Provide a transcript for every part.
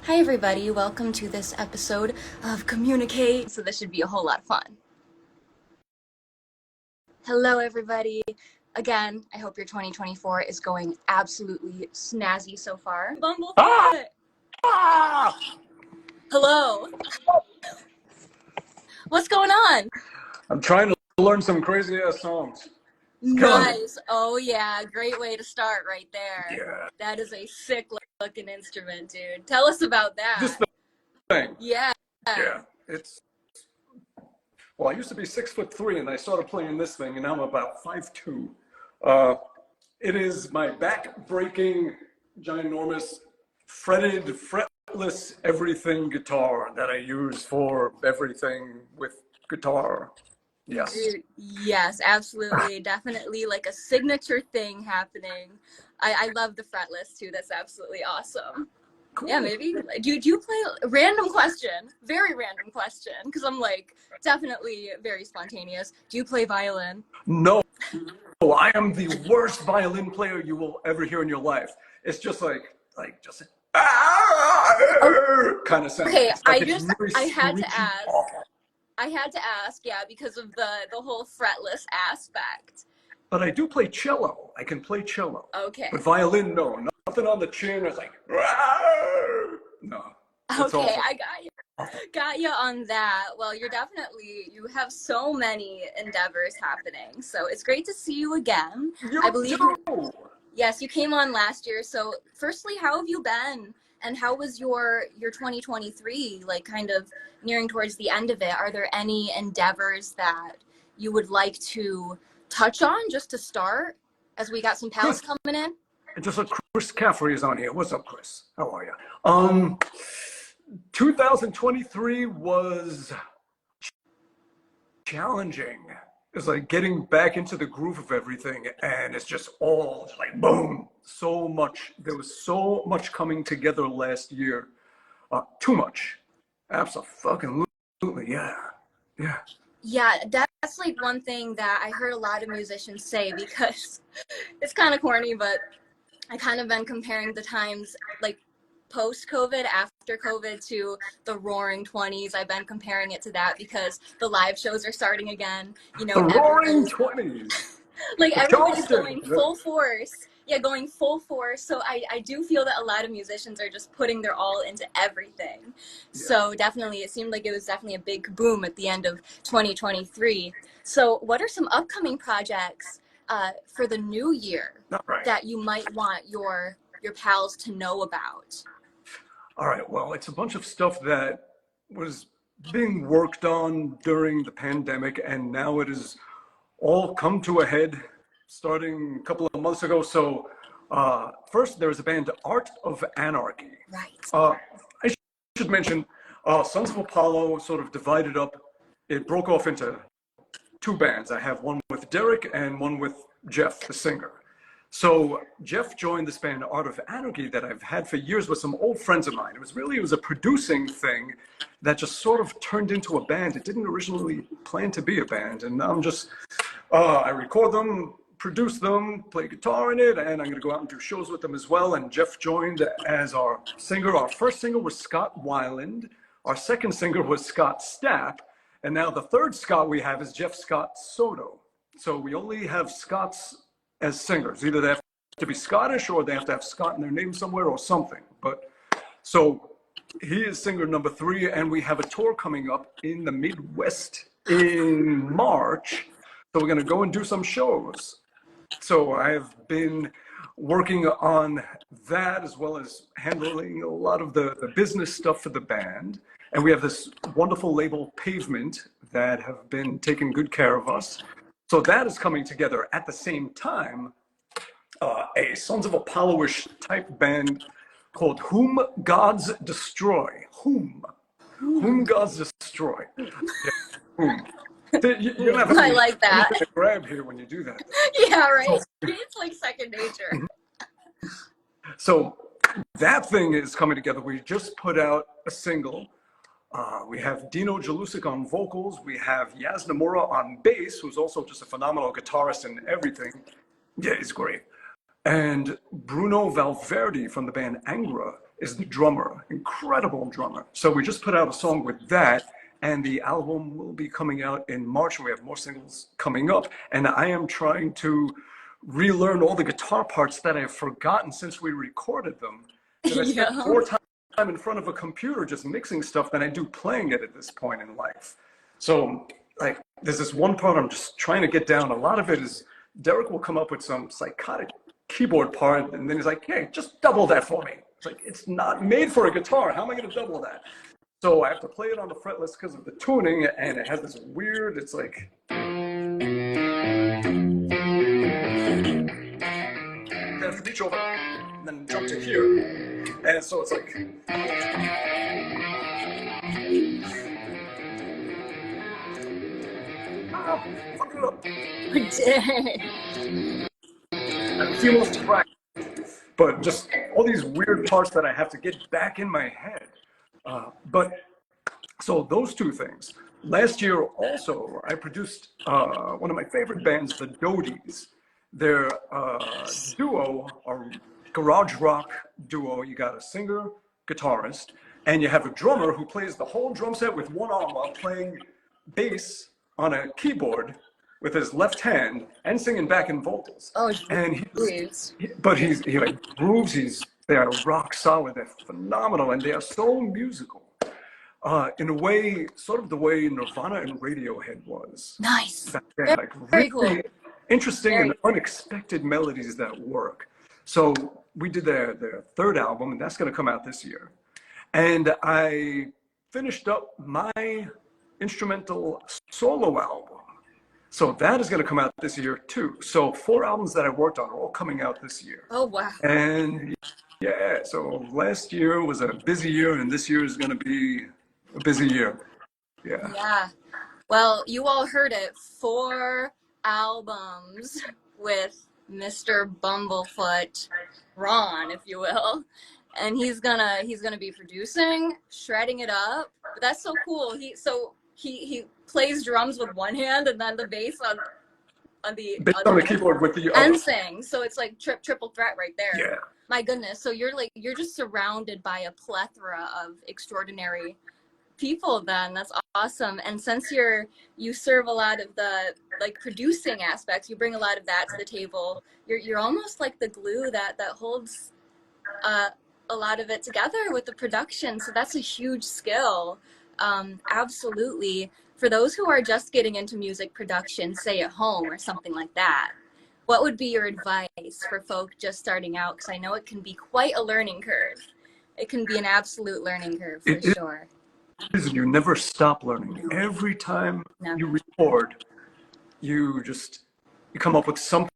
Hi everybody, welcome to this episode of Communicate. So this should be a whole lot of fun. Hello everybody. Again, I hope your 2024 is going absolutely snazzy so far. Bumblefoot! Hello. What's going on? I'm trying to learn some crazy ass songs. Nice. Oh yeah, great way to start right there. Yeah. That is a sick looking instrument, dude. Tell us about that. Just the thing. Yeah. Yeah. Well, I used to be 6'3" and I started playing this thing and now I'm about 5'2". It is my back-breaking, ginormous, fretted, fretless everything guitar that I use for everything with guitar. Yes. Dude, yes, absolutely. Definitely like a signature thing happening. I love the fretless too. That's absolutely awesome. Cool. Yeah, maybe. Do you play, random question, very random question, because I'm like definitely very spontaneous. Do you play violin? No. I am the worst violin player you will ever hear in your life. It's just like just kind of sound. Okay, like I had to ask. Awful. I had to ask, yeah, because of the whole fretless aspect. But I do play cello. I can play cello. Okay. But violin, no. Nothing on the chin. It's like, no. Okay, I got you on that. Well, you have so many endeavors happening. So it's great to see you again. I believe. Yes, you came on last year. So firstly, how have you been? And how was your 2023, like kind of nearing towards the end of it? Are there any endeavors that you would like to touch on just to start as we got some pals coming in? Just like Chris Caffrey is on here. What's up, Chris? How are you? 2023 was challenging. It's like getting back into the groove of everything, and it's just all like boom. So much. There was so much coming together last year. Too much. Absolutely. Yeah. Yeah, that's like one thing that I heard a lot of musicians say, because it's kind of corny, but I kind of been comparing the times like post-COVID, after COVID, to the roaring 20s. I've been comparing it to that because the live shows are starting again. You know, the roaring 20s. Like everybody's going full force. Yeah, going full force. So I do feel that a lot of musicians are just putting their all into everything. Yeah. So definitely, it seemed like it was definitely a big boom at the end of 2023. So what are some upcoming projects for the new year that you might want your pals to know about? All right, well, it's a bunch of stuff that was being worked on during the pandemic, and now it has all come to a head starting a couple of months ago. So first, there was a band, Art of Anarchy. Right. I should mention, Sons of Apollo sort of divided up. It broke off into two bands. I have one with Derek and one with Geoff, the singer. So Geoff joined this band, Art of Anarchy, that I've had for years with some old friends of mine. It was a producing thing that just sort of turned into a band. It didn't originally plan to be a band. And now I'm just, I record them, produce them, play guitar in it, and I'm going to go out and do shows with them as well. And Geoff joined as our singer. Our first singer was Scott Weiland. Our second singer was Scott Stapp. And now the third Scott we have is Jeff Scott Soto. So we only have Scots as singers. Either they have to be Scottish or they have to have Scott in their name somewhere or something. But so he is singer number 3, and we have a tour coming up in the Midwest in March. So we're going to go and do some shows. So I have been working on that as well as handling a lot of the business stuff for the band. And we have this wonderful label, Pavement, that have been taking good care of us. So that is coming together at the same time. A Sons of Apollo-ish type band called Whom Gods Destroy. Whom Gods Destroy. Yeah, whom. You have I like that. To grab here when you do that. Yeah, right. It's like second nature. So that thing is coming together. We just put out a single. We have Dino Jelusick on vocals. We have Nomura on bass, who's also just a phenomenal guitarist and everything. Yeah, he's great. And Bruno Valverde from the band Angra is the drummer, incredible drummer. So we just put out a song with that, and the album will be coming out in March. We have more singles coming up, and I am trying to relearn all the guitar parts that I've forgotten since we recorded them. And I spent more time in front of a computer just mixing stuff than I do playing it at this point in life. So like there's this one part I'm just trying to get down. A lot of it is Derek will come up with some psychotic keyboard part, and then he's like, hey, just double that for me. It's like, it's not made for a guitar. How am I going to double that? So I have to play it on the fretless because of the tuning, and it has this weird, it's like, I have to reach over and then jump to here. And so it's like, fuck it up. I feel most practice, but just all these weird parts that I have to get back in my head. But so those two things. Last year also, I produced one of my favorite bands, the Dodies. They're a duo, a garage rock duo. You got a singer, guitarist, and you have a drummer who plays the whole drum set with one arm while playing bass on a keyboard with his left hand and singing backing vocals. Oh, and he like grooves. They are rock solid. They're phenomenal, and they are so musical. In a way, sort of the way Nirvana and Radiohead was. Nice. Then, like very really cool. Interesting and unexpected melodies that work. So we did their third album, and that's going to come out this year. And I finished up my instrumental solo album. So that is going to come out this year too. So 4 albums that I worked on are all coming out this year. Oh, wow. And yeah, so last year was a busy year, and this year is going to be a busy year. Yeah. Yeah. Well, you all heard it. 4 albums with Mr. Bumblefoot, Ron, if you will. And he's gonna be producing, shredding it up. But that's so cool. He plays drums with one hand and then the bass on the keyboard with the and sings. So it's like triple threat right there. Yeah. My goodness. So you're just surrounded by a plethora of extraordinary people then. That's awesome. And since you serve a lot of the like producing aspects, you bring a lot of that to the table. You're almost like the glue that holds a lot of it together with the production. So that's a huge skill. Absolutely. For those who are just getting into music production, say at home or something like that, what would be your advice for folk just starting out? Because I know it can be quite a learning curve. It can be an absolute learning curve for sure. You never stop learning. Every time you record, you come up with something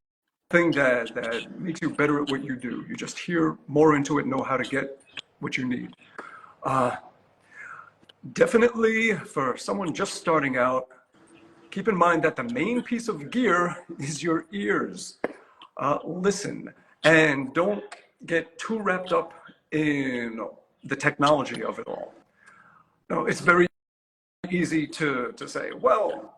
that makes you better at what you do. You just hear more into it, know how to get what you need. Definitely for someone just starting out, keep in mind that the main piece of gear is your ears. Listen, and don't get too wrapped up in the technology of it all. No, it's very easy to say, well,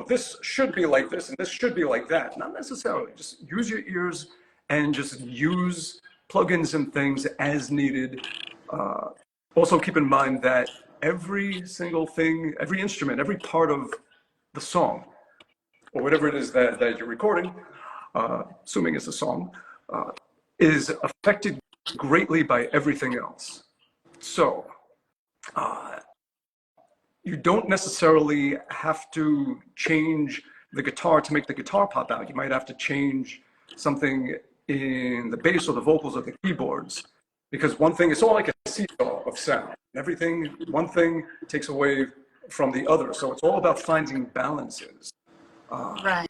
this should be like this and this should be like that. Not necessarily. Just use your ears and just use plugins and things as needed. Also keep in mind that every single thing, every instrument, every part of the song, or whatever it is that you're recording, assuming it's a song, is affected greatly by everything else. So, you don't necessarily have to change the guitar to make the guitar pop out. You might have to change something in the bass or the vocals or the keyboards, because one thing, it's all like a seesaw of sound. One thing takes away from the other. So it's all about finding balances. Right.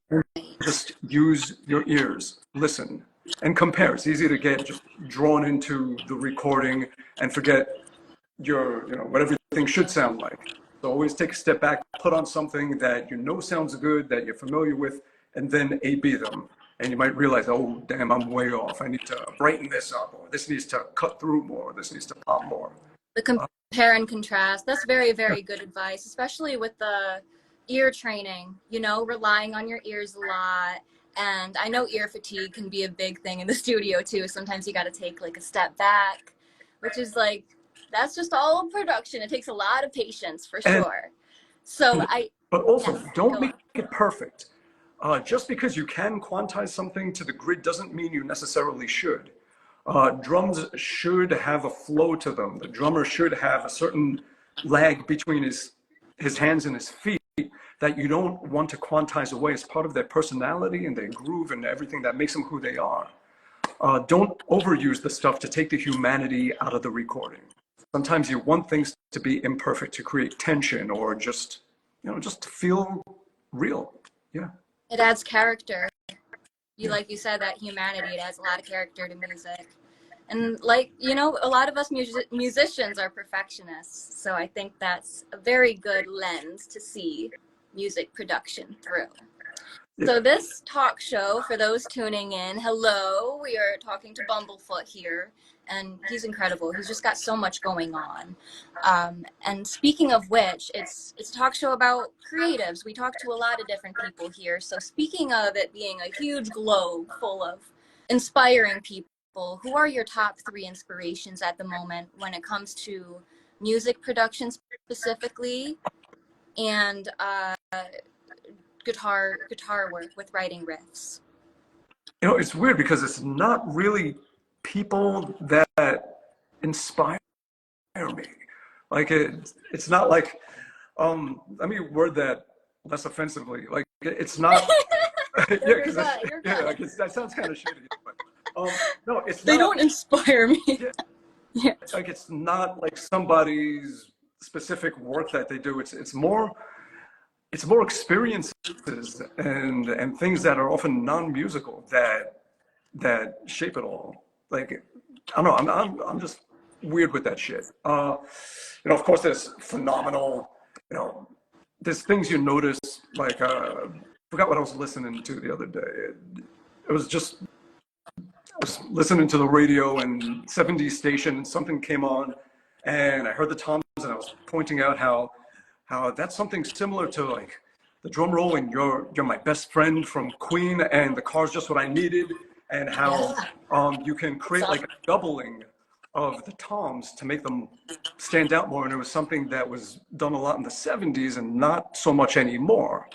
Just use your ears, listen, and compare. It's easy to get just drawn into the recording and forget what everything should sound like. So always take a step back, put on something that sounds good, that you're familiar with, and then A/B them. And you might realize, oh, damn, I'm way off. I need to brighten this up, or this needs to cut through more, or this needs to pop more. The compare and contrast. That's very, very good advice, especially with the ear training, relying on your ears a lot. And I know ear fatigue can be a big thing in the studio too. Sometimes you got to take like a step back. which is like, that's just all production. It takes a lot of patience for sure. So but also, don't make it perfect. Just because you can quantize something to the grid doesn't mean you necessarily should. Drums should have a flow to them. The drummer should have a certain lag between his hands and his feet that you don't want to quantize away as part of their personality and their groove and everything that makes them who they are. Don't overuse the stuff to take the humanity out of the recording. Sometimes you want things to be imperfect to create tension or just, just to feel real. Yeah. It adds character. Like you said, that humanity, it adds a lot of character to music. And like, a lot of us musicians are perfectionists. So I think that's a very good lens to see music production through. So this talk show, for those tuning in, hello, we are talking to Bumblefoot here, and he's incredible. He's just got so much going on. And speaking of which, it's a talk show about creatives. We talk to a lot of different people here. So speaking of it being a huge globe full of inspiring people, who are your top 3 inspirations at the moment when it comes to music production specifically, and guitar work with writing riffs? It's weird because it's not really people that inspire me. Like it's not like let me word that less offensively. Like it's not that sounds kind of shitty. But, no, it's they not, don't inspire me. Yeah. Like it's not like somebody's specific work that they do. It's more experiences and things that are often non-musical that shape it all. Like I don't know, I'm just weird with that shit. Of course there's phenomenal, there's things you notice, like forgot what I was listening to the other day. I was listening to the radio and 70s station, and something came on and I heard the toms, and I was pointing out how that's something similar to like the drum roll and You're My Best Friend from Queen and The Car's Just What I Needed, and how you can create like a doubling of the toms to make them stand out more. And it was something that was done a lot in the 70s and not so much anymore.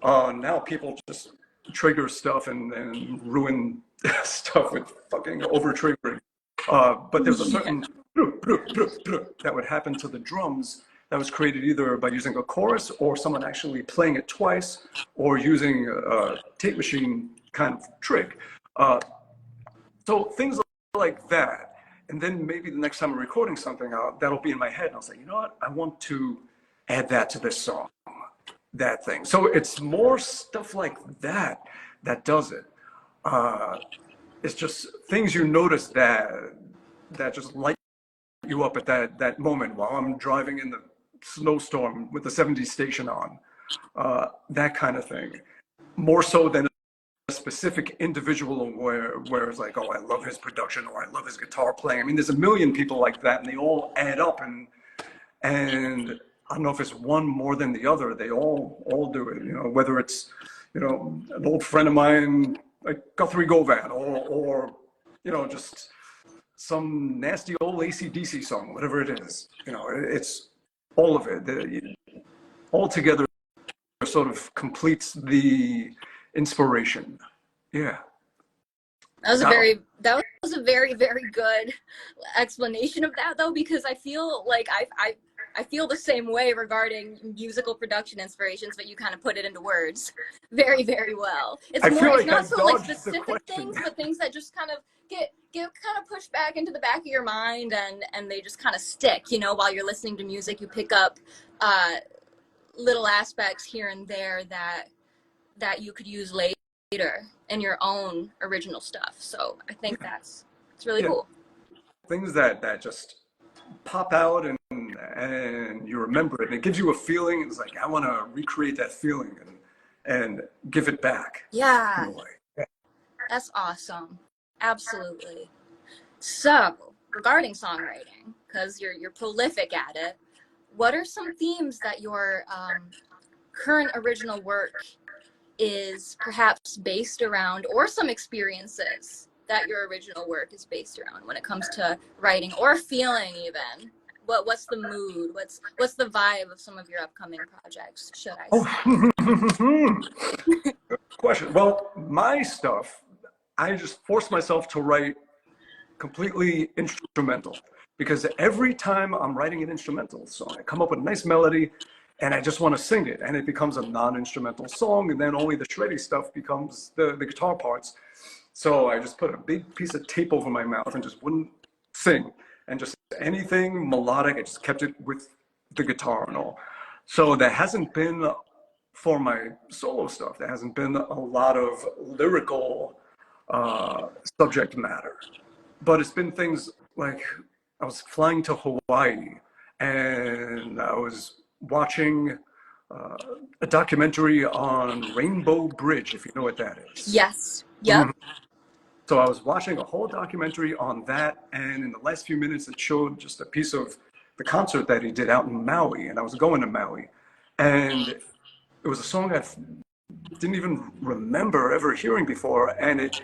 Now people just trigger stuff and ruin stuff with fucking over triggering. But there's a certain that would happen to the drums that was created either by using a chorus or someone actually playing it twice or using a tape machine kind of trick. So things like that. And then maybe the next time I'm recording something, that'll be in my head. And I'll say, you know what? I want to add that to this song, that thing. So it's more stuff like that does it. It's just things you notice that just light you up at that moment while I'm driving in the snowstorm with the 70s station on, that kind of thing. More so than a specific individual where it's like, oh, I love his production or I love his guitar playing. I mean, there's a million people like that, and they all add up, and I don't know if it's one more than the other. They all do it, whether it's, an old friend of mine, like Guthrie Govan, or just some nasty old AC/DC song, whatever it is. It's all of it. All together sort of completes the inspiration. Yeah. That was a very, very good explanation of that, though, because I feel like I feel the same way regarding musical production inspirations, but you kind of put it into words very, very well. It's not so like specific things, but things that just kind of get kind of pushed back into the back of your mind, and they just kind of stick, while you're listening to music. You pick up little aspects here and there that you could use later in your own original stuff. So I think it's really cool. Things that just pop out and you remember it, and it gives you a feeling. It's like, I want to recreate that feeling and give it back. Yeah. In a way. That's awesome. Absolutely. So regarding songwriting, because you're prolific at it, what are some themes that your current original work is perhaps based around, or some experiences that your original work is based around when it comes to writing or feeling even? What's the mood? What's the vibe of some of your upcoming projects, should I say? Good question. Well, my stuff, I just force myself to write completely instrumental, because every time I'm writing an instrumental song, I come up with a nice melody and I just want to sing it, and it becomes a non-instrumental song, and then only the shreddy stuff becomes the guitar parts. So I just put a big piece of tape over my mouth and just wouldn't sing, and just anything melodic, I just kept it with the guitar and all. So there hasn't been, for my solo stuff, there hasn't been a lot of lyrical subject matter. But it's been things like, I was flying to Hawaii and I was watching a documentary on Rainbow Bridge, if you know what that is. Yes. Yep. So I was watching a whole documentary on that, and in the last few minutes it showed just a piece of the concert that he did out in Maui, and I was going to Maui. And it was a song I didn't even remember ever hearing before, and it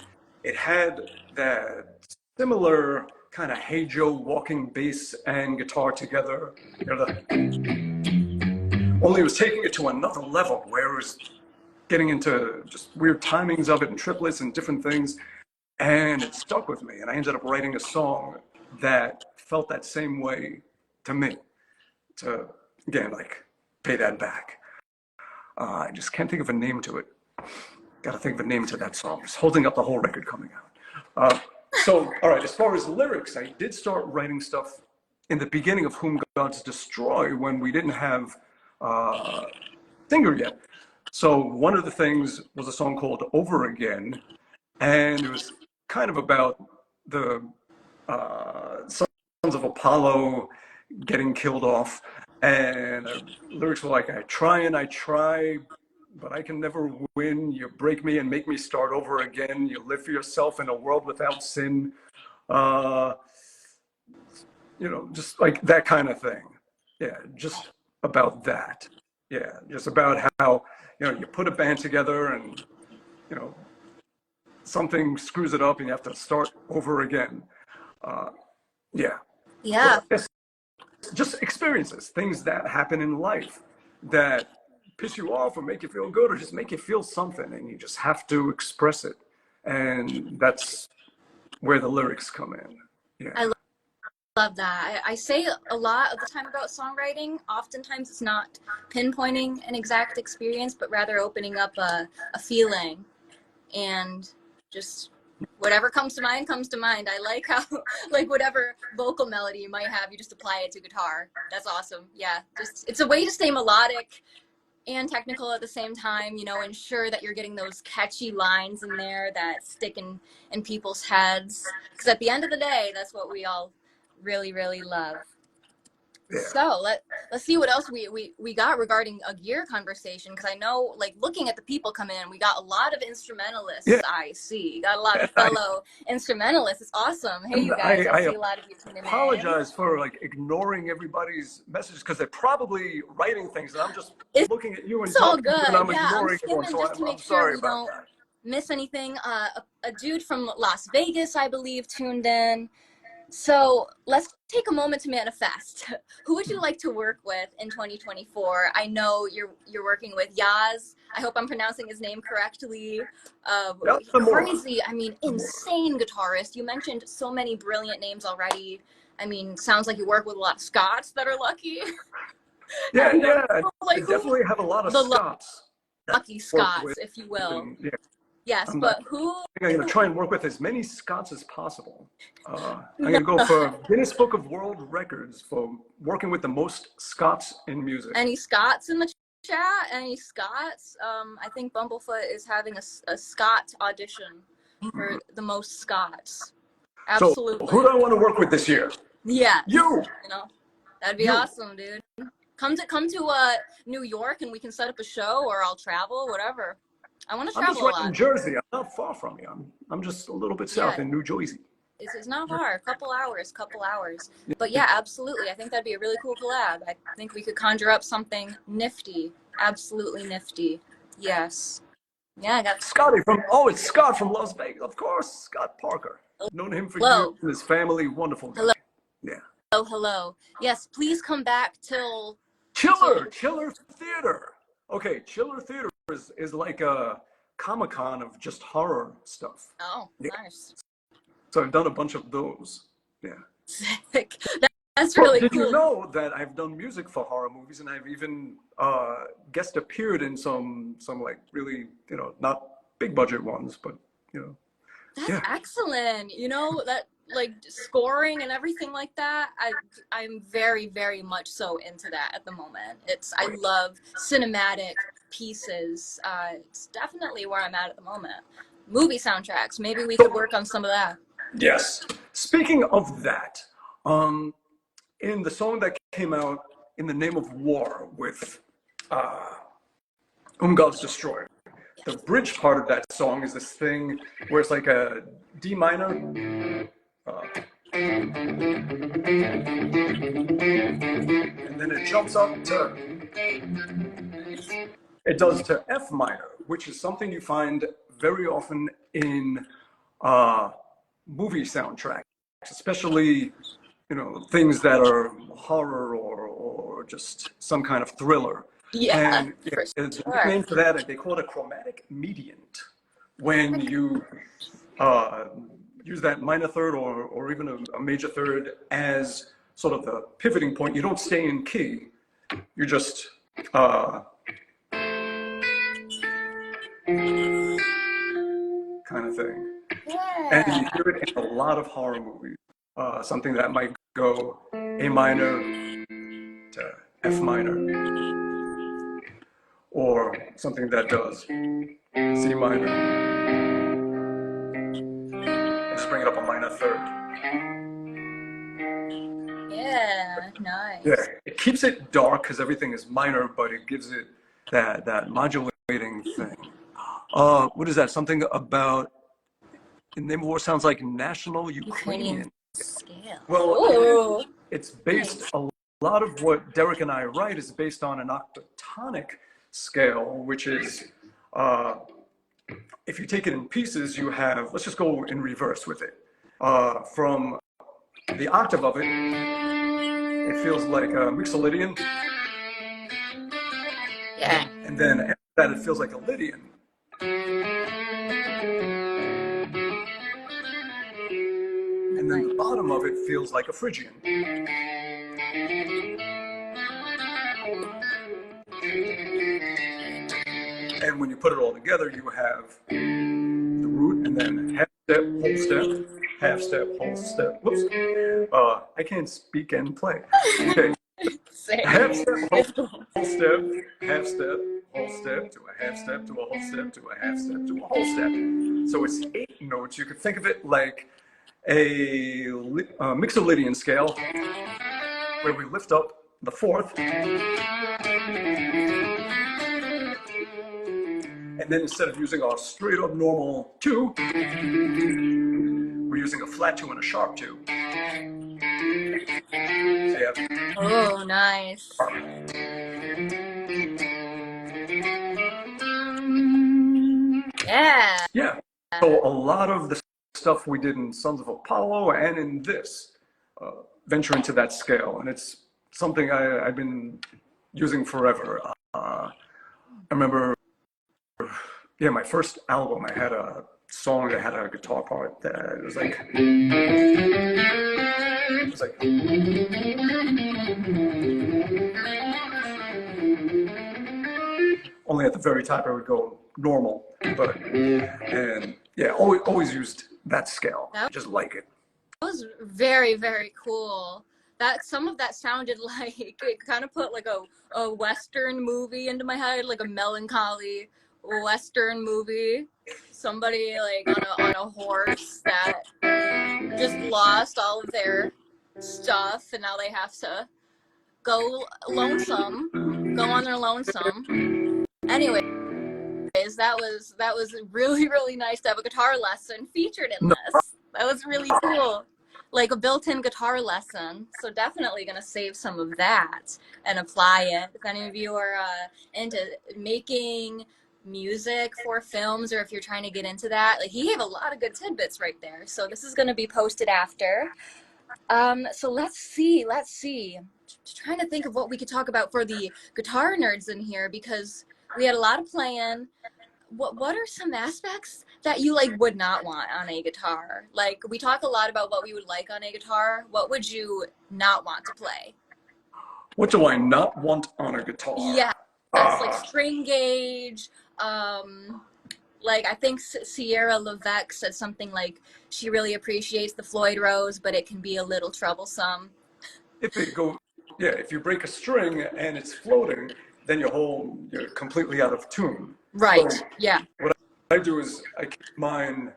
had that similar kind of Hey Joe walking bass and guitar together. You know, only it was taking it to another level, where it was getting into just weird timings of it and triplets and different things. And it stuck with me. And I ended up writing a song that felt that same way to me, to, again, like, pay that back. I just can't think of a name to it. Got to think of a name to that song. It's holding up the whole record coming out. So, all right, as far as lyrics, I did start writing stuff in the beginning of Whom Gods Destroy, when we didn't have singer yet. So one of the things was a song called Over Again, and it was kind of about the Sons of Apollo getting killed off. And lyrics were like, I try and I try, but I can never win. You break me and make me start over again. You live for yourself in a world without sin. You know, just like that kind of thing. Yeah, just about that. Yeah, just about how, you know, you put a band together and, you know, something screws it up and you have to start over again. Yeah. Yeah. Just experiences, things that happen in life that piss you off or make you feel good or just make you feel something, and you just have to express it. And that's where the lyrics come in. Yeah. I love that. I say a lot of the time about songwriting. Oftentimes it's not pinpointing an exact experience, but rather opening up a feeling, and just whatever comes to mind comes to mind. I like how, like, whatever vocal melody you might have, you just apply it to guitar. That's awesome. Yeah, just it's a way to stay melodic and technical at the same time, you know, ensure that you're getting those catchy lines in there that stick in people's heads, because at the end of the day, that's what we all really, really love. Yeah. So let's see what else we got regarding a gear conversation, because I know, like, looking at the people come in, we got a lot of instrumentalists. Yeah. I see, got a lot of fellow instrumentalists. It's awesome. Hey, you guys, I see a lot of you tuning in. I apologize for, like, ignoring everybody's messages, because they're probably writing things and I'm just looking at you and it's all good. And I'm yeah, ignoring I'm skimming just to make sure we don't miss anything. A dude from Las Vegas, I believe, tuned in. So let's take a moment to manifest. Who would you like to work with in 2024? I know you're working with Yaz. I hope I'm pronouncing his name correctly. Crazy, I mean, insane guitarist. You mentioned so many brilliant names already. I mean, sounds like you work with a lot of Scots that are lucky. Yeah, like, I definitely have a lot of Scots. Lucky Scots, if you will. Yeah. Yes, but who? I'm going to try and work with as many Scots as possible. I'm going to go for Guinness Book of World Records for working with the most Scots in music. Any Scots in the chat? Any Scots? I think Bumblefoot is having a Scot audition for the most Scots. Absolutely. So who do I want to work with this year? Yeah. You know, that'd be awesome, dude. Come to New York and we can set up a show, or I'll travel, whatever. I want to travel a lot. I'm just right in Jersey. I'm not far from you. I'm just a little bit south in New Jersey. It's not far. Couple hours. But yeah, absolutely. I think that'd be a really cool collab. I think we could conjure up something nifty. Absolutely nifty. Yes. Yeah, I got Scotty from, oh, it's Scott from Las Vegas. Of course, Scott Parker. Known him for years and his family. Wonderful guy. Hello. Yeah. Hello. Yes, please come back till... Chiller Theater. Okay, Chiller Theater is like a Comic-Con of just horror stuff. Oh, yeah. Nice. So I've done a bunch of those. Yeah. Sick. That's really cool. Did you know that I've done music for horror movies, and I've even guest appeared in some like really, you know, not big budget ones, but you know. That's excellent. You know, that like scoring and everything like that. I'm very, very much so into that at the moment. I love cinematic pieces. It's definitely where I'm at the moment. Movie soundtracks. Maybe we could work on some of that. Yes. Speaking of that, in the song that came out, In the Name of War, with God's Destroyer, the bridge part of that song is this thing where it's like a D minor, and then it jumps up to, it does to F minor, which is something you find very often in movie soundtracks, especially, you know, things that are horror or just some kind of thriller. Yeah, and the name for that, they call it a chromatic mediant. When you use that minor third or even a major third as sort of the pivoting point, you don't stay in key. You just kind of thing. Yeah. And you hear it in a lot of horror movies. Something that might go A minor to F minor, or something that does C minor, and just bring it up a minor third. Yeah, nice. Yeah, it keeps it dark because everything is minor, but it gives it that modulating thing. What is that? Something about In the Name of War sounds like National Ukrainian scale. Well, it's based, a lot of what Derek and I write is based on an octatonic scale, which is, if you take it in pieces, you have, let's just go in reverse with it. From the octave of it, it feels like a mixolydian. Yeah. And then after that, it feels like a Lydian. And then the bottom of it feels like a Phrygian. And when you put it all together, you have the root, and then half step, whole step, half step, whole step. Whoops. I can't speak and play. Okay. Half step, whole step, half step, whole step, to a half step, to a whole step, to a half step, to a whole step. So it's 8 notes. You could think of it like a mixolydian scale, where we lift up the fourth, and then instead of using our straight up normal 2, we're using a flat 2 and a sharp 2. So yeah. Oh, nice. Yeah. Yeah. So a lot of the stuff we did in Sons of Apollo and in this venture into that scale, and it's something I've been using forever. I remember, yeah, my first album, I had a song that had a guitar part that it was like, only at the very top I would go normal, but, and yeah, always used that scale. I just like it. That was very, very cool. That some of that sounded like, it kind of put like a Western movie into my head, like a melancholy Western movie. Somebody like on a horse that just lost all of their stuff, and now they have to go on their lonesome. Anyway, that was really, really nice to have a guitar lesson featured in this. That was really cool. Like a built-in guitar lesson. So definitely gonna save some of that and apply it. If any of you are into making music for films, or if you're trying to get into that. Like, he gave a lot of good tidbits right there. So this is going to be posted after. So let's see. Just trying to think of what we could talk about for the guitar nerds in here, because we had a lot of playing. What are some aspects that you like would not want on a guitar? Like, we talk a lot about what we would like on a guitar. What would you not want to play? What do I not want on a guitar? Yeah, that's like string gauge. Like, I think Sierra Levesque said something like she really appreciates the Floyd Rose, but it can be a little troublesome. If you break a string and it's floating, then you're completely out of tune. Right. So yeah. What I do is I keep mine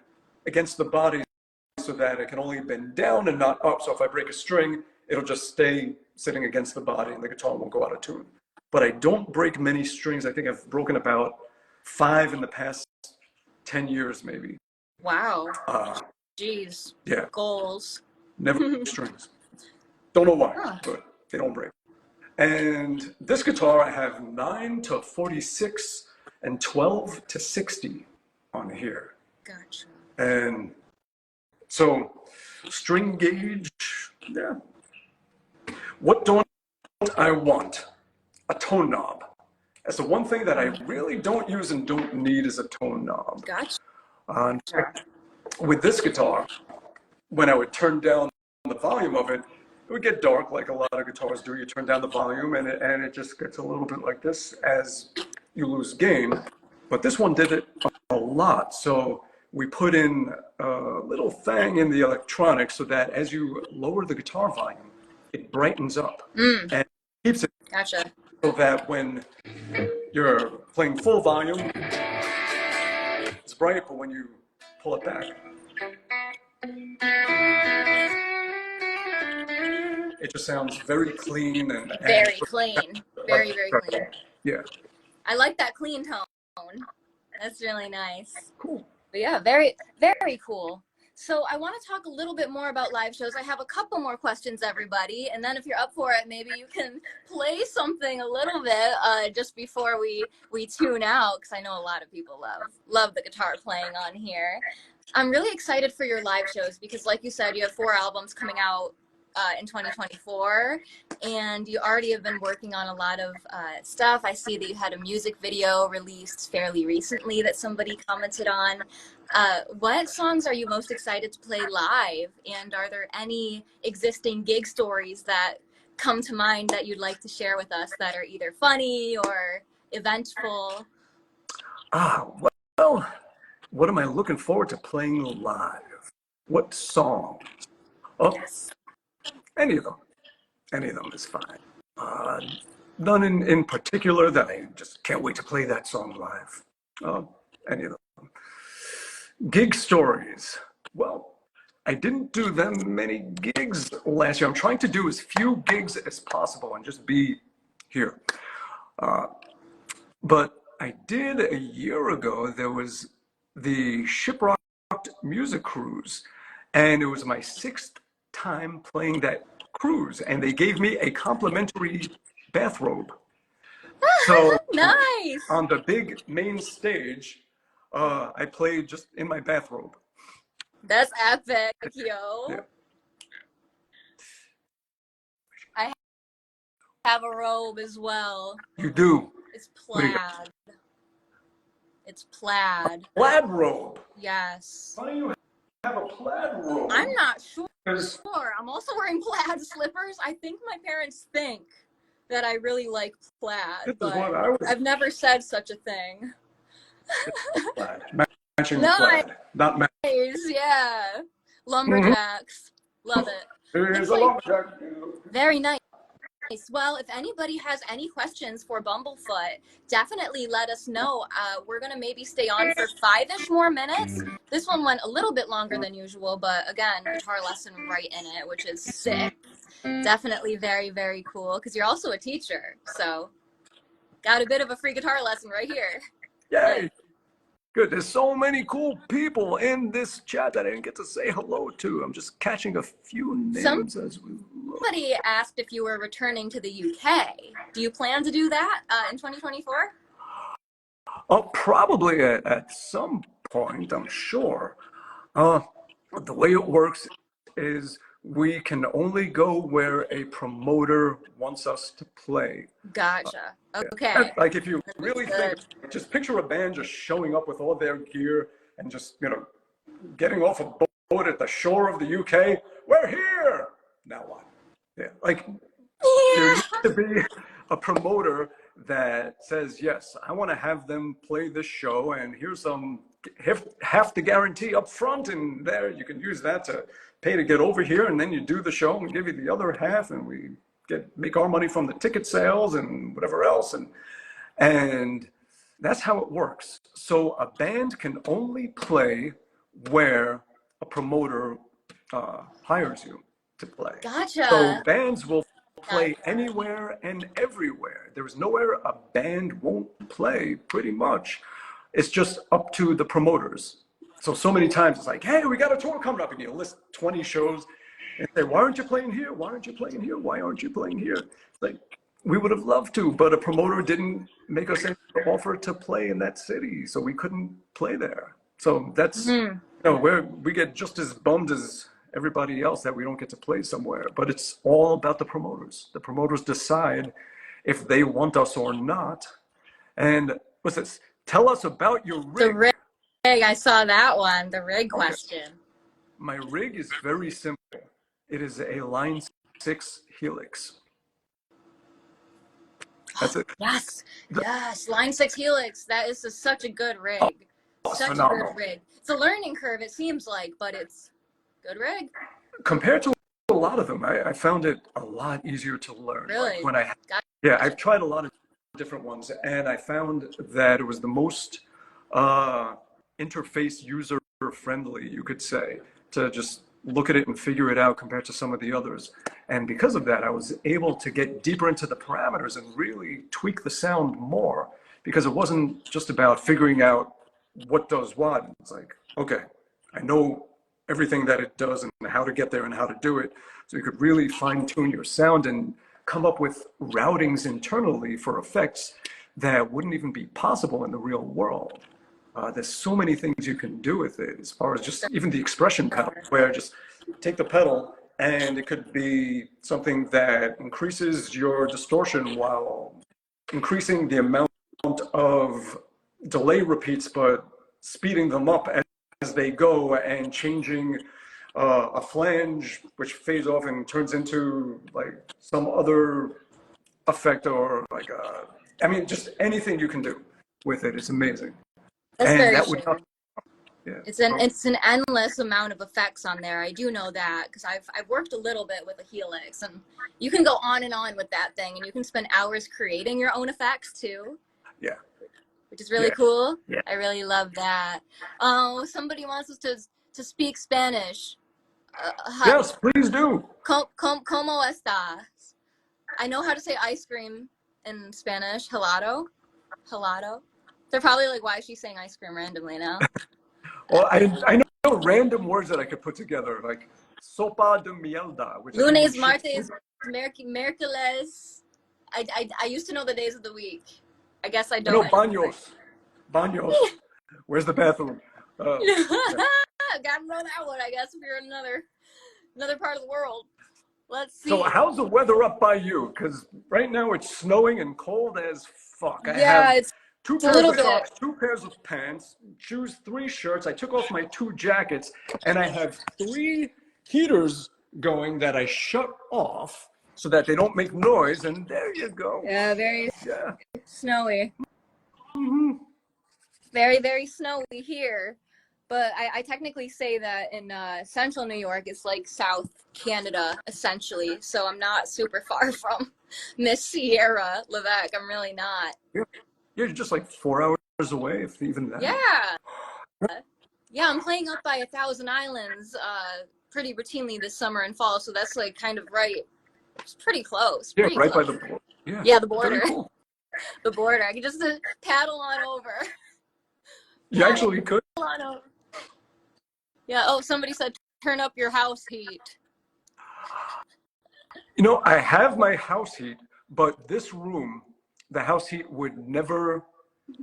against the body so that it can only bend down and not up. So if I break a string, it'll just stay sitting against the body and the guitar won't go out of tune. But I don't break many strings. I think I've broken about 5 in the past 10 years, maybe. Wow. Jeez. Yeah. Goals. Never strings. Don't know why, but they don't break. And this guitar, I have 9 to 46 and 12 to 60 on here. Gotcha. And so string gauge, yeah. What don't I want? A tone knob. That's the one thing that I really don't use and don't need is a tone knob. Gotcha. In fact, with this guitar, when I would turn down the volume of it, it would get dark like a lot of guitars do. You turn down the volume and it just gets a little bit like this as you lose gain. But this one did it a lot. So we put in a little thing in the electronics so that as you lower the guitar volume, it brightens up and keeps it. Gotcha. So that when you're playing full volume, it's bright, but when you pull it back, it just sounds very clean and very clean. Very clean. Yeah. I like that clean tone. That's really nice. Cool. But yeah, very, very cool. So I want to talk a little bit more about live shows. I have a couple more questions, everybody. And then if you're up for it, maybe you can play something a little bit just before we tune out, because I know a lot of people love the guitar playing on here. I'm really excited for your live shows because, like you said, you have 4 albums coming out in 2024, and you already have been working on a lot of stuff. I see that you had a music video released fairly recently that somebody commented on. What songs are you most excited to play live, and are there any existing gig stories that come to mind that you'd like to share with us that are either funny or eventful? Well, what am I looking forward to playing live? What songs? Oh, yes. Any of them is fine. None in particular that I just can't wait to play that song live. Any of them. Gig stories. Well, I didn't do them many gigs last year. I'm trying to do as few gigs as possible and just be here. But I did a year ago, there was the Shiprocked Music Cruise, and it was my 6th time playing that cruise, and they gave me a complimentary bathrobe. So nice. On the big main stage, I played just in my bathrobe. That's epic, yo. Yeah. I have a robe as well. You do? It's plaid. It's plaid. A plaid robe? Yes. Why do you have a plaid robe? I'm not sure. I'm also wearing plaid slippers. I think my parents think that I really like plaid, but I've never said such a thing. Plaid. Matching plaid. Not matching. Yeah. Lumberjacks. Love it. There's a lumberjack. Very nice. Well, if anybody has any questions for Bumblefoot, definitely let us know. We're going to maybe stay on for 5-ish more minutes. This one went a little bit longer than usual, but again, guitar lesson right in it, which is sick. Definitely very, very cool, because you're also a teacher. So got a bit of a free guitar lesson right here. Yay. Good. There's so many cool people in this chat that I didn't get to say hello to. I'm just catching a few names as we look. Somebody asked if you were returning to the UK. Do you plan to do that in 2024? Probably at some point, I'm sure. Uh, the way it works is we can only go where a promoter wants us to play. Gotcha. Okay. And, like, if you really think, Good. just picture a band just showing up with all their gear and just, getting off a boat at the shore of the UK. We're here. Now what? Yeah, like there needs to be a promoter that says, yes, I want to have them play this show, and here's some half the guarantee up front, and there you can use that to pay to get over here, and then you do the show and give you the other half, and we make our money from the ticket sales and whatever else, and that's how it works. So a band can only play where a promoter hires you to play. Gotcha. So bands will play anywhere and everywhere. There's nowhere a band won't play, pretty much. It's just up to the promoters. So many times it's like, hey, we got a tour coming up, and you list 20 shows and say, why aren't you playing here? Why aren't you playing here? Why aren't you playing here? It's like, we would have loved to, but a promoter didn't make us an offer to play in that city, so we couldn't play there. So that's, we get just as bummed as everybody else that we don't get to play somewhere, but it's all about the promoters. The promoters decide if they want us or not. And what's this? Tell us about your rig. The rig, I saw that one, the rig question. My rig is very simple. It is a Line 6 Helix. That's it. Yes, Line 6 Helix. That is such a good rig. Such phenomenal. a good rig. It's a learning curve, it seems like, but it's good rig. Compared to a lot of them, I found it a lot easier to learn. Really? Like I've tried a lot of different ones, and I found that it was the most interface user friendly, you could say, to just look at it and figure it out compared to some of the others. And because of that, I was able to get deeper into the parameters and really tweak the sound more, because it wasn't just about figuring out what does what. It's like, okay, I know everything that it does and how to get there and how to do it. So you could really fine tune your sound and come up with routings internally for effects that wouldn't even be possible in the real world. There's so many things you can do with it, as far as just even the expression pedal, where just take the pedal and it could be something that increases your distortion while increasing the amount of delay repeats, but speeding them up as they go, and changing a flange which fades off and turns into like some other effect, or like just anything you can do with it is amazing. That's and very that true. would not, yeah. It's an endless amount of effects on there. I do know that, because I've worked a little bit with a Helix, and you can go on and on with that thing, and you can spend hours creating your own effects too. Yeah. Which is really cool. Yeah. I really love that. Oh, somebody wants us to speak Spanish. Yes, please do. ¿Cómo estás? I know how to say ice cream in Spanish. Helado. They're probably like, why is she saying ice cream randomly now? Well, I know random words that I could put together, like sopa de mierda. Which Lunes, martes, miércoles. I used to know the days of the week. I guess I don't. No, baños. Where's the bathroom? Gotta know that one, I guess, if you're in another part of the world. Let's see. So how's the weather up by you? Because right now it's snowing and cold as fuck. I have it's two pairs of socks, 2 pairs of pants, shoes, 3 shirts. I took off my 2 jackets, and I have 3 heaters going that I shut off so that they don't make noise. And there you go. Yeah, very snowy. Mm-hmm. Very, very snowy here. But I technically say that in central New York, it's like South Canada, essentially. So I'm not super far from Miss Sierra Levesque. I'm really not. You're just like 4 hours away, if even that. Yeah, I'm playing up by 1,000 Islands pretty routinely this summer and fall. So that's like kind of right. It's pretty close. By the border. Yeah, the border. Cool. The border. I could just paddle on over. You actually could. On over. Yeah. Oh, somebody said turn up your house heat. I have my house heat, but this room, the house heat would never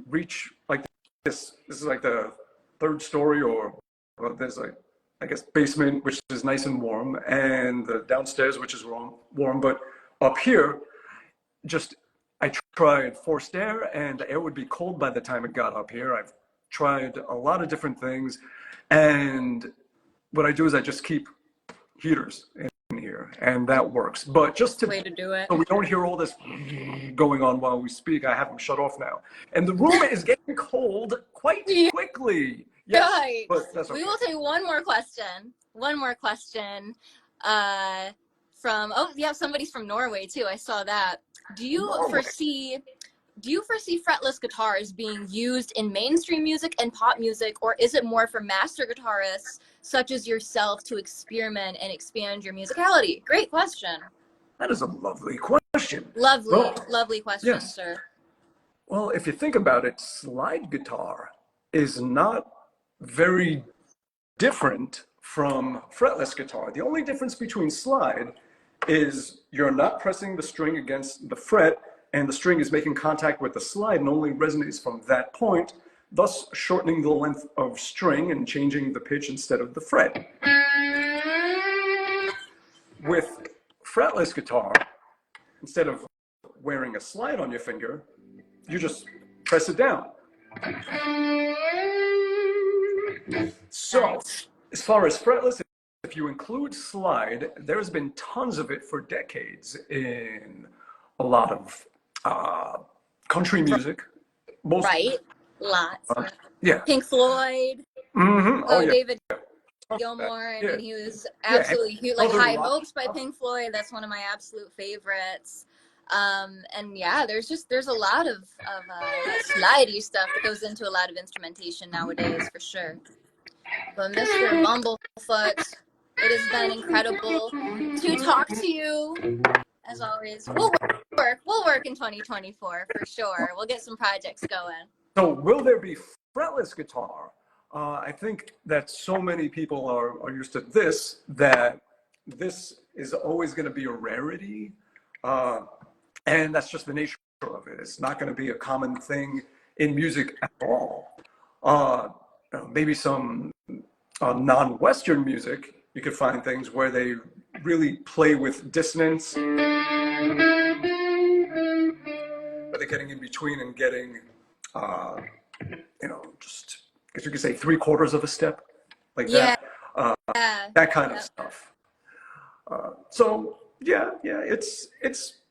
reach like this is like the third story, or well, there's like, I guess, basement, which is nice and warm, and the downstairs, which is warm. But up here, just I tried forced air, and the air would be cold by the time it got up here. I've tried a lot of different things, and what I do is I just keep heaters in here, and that works. But just to, way to do it, so we don't hear all this going on while we speak, I have them shut off now. And the room is getting cold quite quickly. Yes, right. But that's okay. We will take one more question. One more question. From somebody's from Norway too. I saw that. Do you foresee fretless guitars being used in mainstream music and pop music, or is it more for master guitarists such as yourself to experiment and expand your musicality? Great question. That is a lovely question. Lovely question, yes. Sir. Well, if you think about it, slide guitar is not very different from fretless guitar. The only difference between slide is you're not pressing the string against the fret, and the string is making contact with the slide and only resonates from that point, thus shortening the length of string and changing the pitch instead of the fret. With fretless guitar, instead of wearing a slide on your finger, you just press it down. So, as far as fretless, if you include slide, there's been tons of it for decades in a lot of country music. Right, lots. Yeah. Pink Floyd. Mm-hmm. Oh, yeah. David Gilmour. I mean, he was absolutely huge. Like High Hopes by Pink Floyd. That's one of my absolute favorites. And yeah, there's a lot of slidey stuff that goes into a lot of instrumentation nowadays, for sure. But Mr. Bumblefoot, it has been incredible to talk to you. As always, we'll work in 2024 for sure. We'll get some projects going. So will there be fretless guitar? I think that so many people are used to this, that this is always going to be a rarity. And that's just the nature of it. It's not going to be a common thing in music at all. Maybe some non-Western music, you could find things where they really play with dissonance. But they're getting in between and getting, just, I guess you could say 3/4 of a step, like that. That kind of stuff. So yeah, it's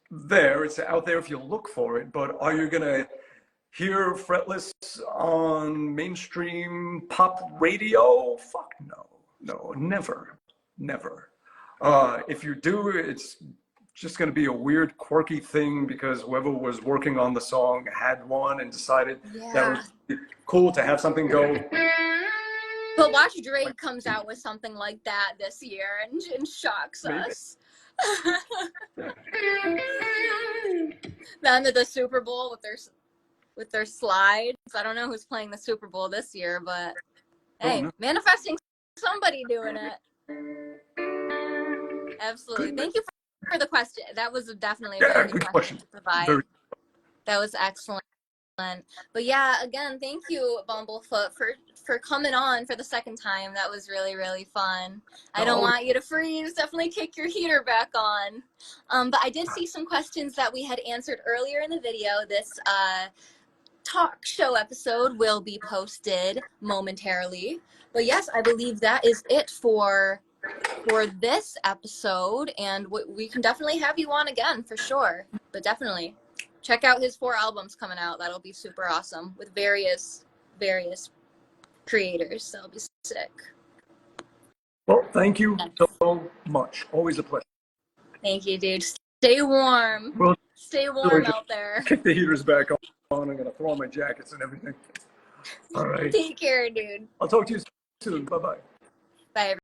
there. It's out there if you look for it. But are you gonna hear fretless on mainstream pop radio? Fuck no, never. If you do, it's just going to be a weird, quirky thing because whoever was working on the song had one and decided that was cool to have something go. But watch Drake comes out with something like that this year and shocks us. Then the Super Bowl with their slides. I don't know who's playing the Super Bowl this year, but hey, manifesting somebody doing it. Absolutely. Thank you for the question. That was definitely a very good question to provide. That was excellent. But yeah, again, thank you, Bumblefoot, for coming on for the second time. That was really, really fun. I don't want you to freeze. Definitely kick your heater back on. But I did see some questions that we had answered earlier in the video. This talk show episode will be posted momentarily. But yes, I believe that is it for this episode, and we can definitely have you on again for sure. But definitely check out his 4 albums coming out. That'll be super awesome with various creators. That'll be sick. Well, thank you so much. Always a pleasure. Thank you, dude. Stay warm. Well, stay warm out there. Kick the heaters back on. I'm gonna throw on my jackets and everything. All right. Take care, dude. I'll talk to you soon. Bye-bye. Bye.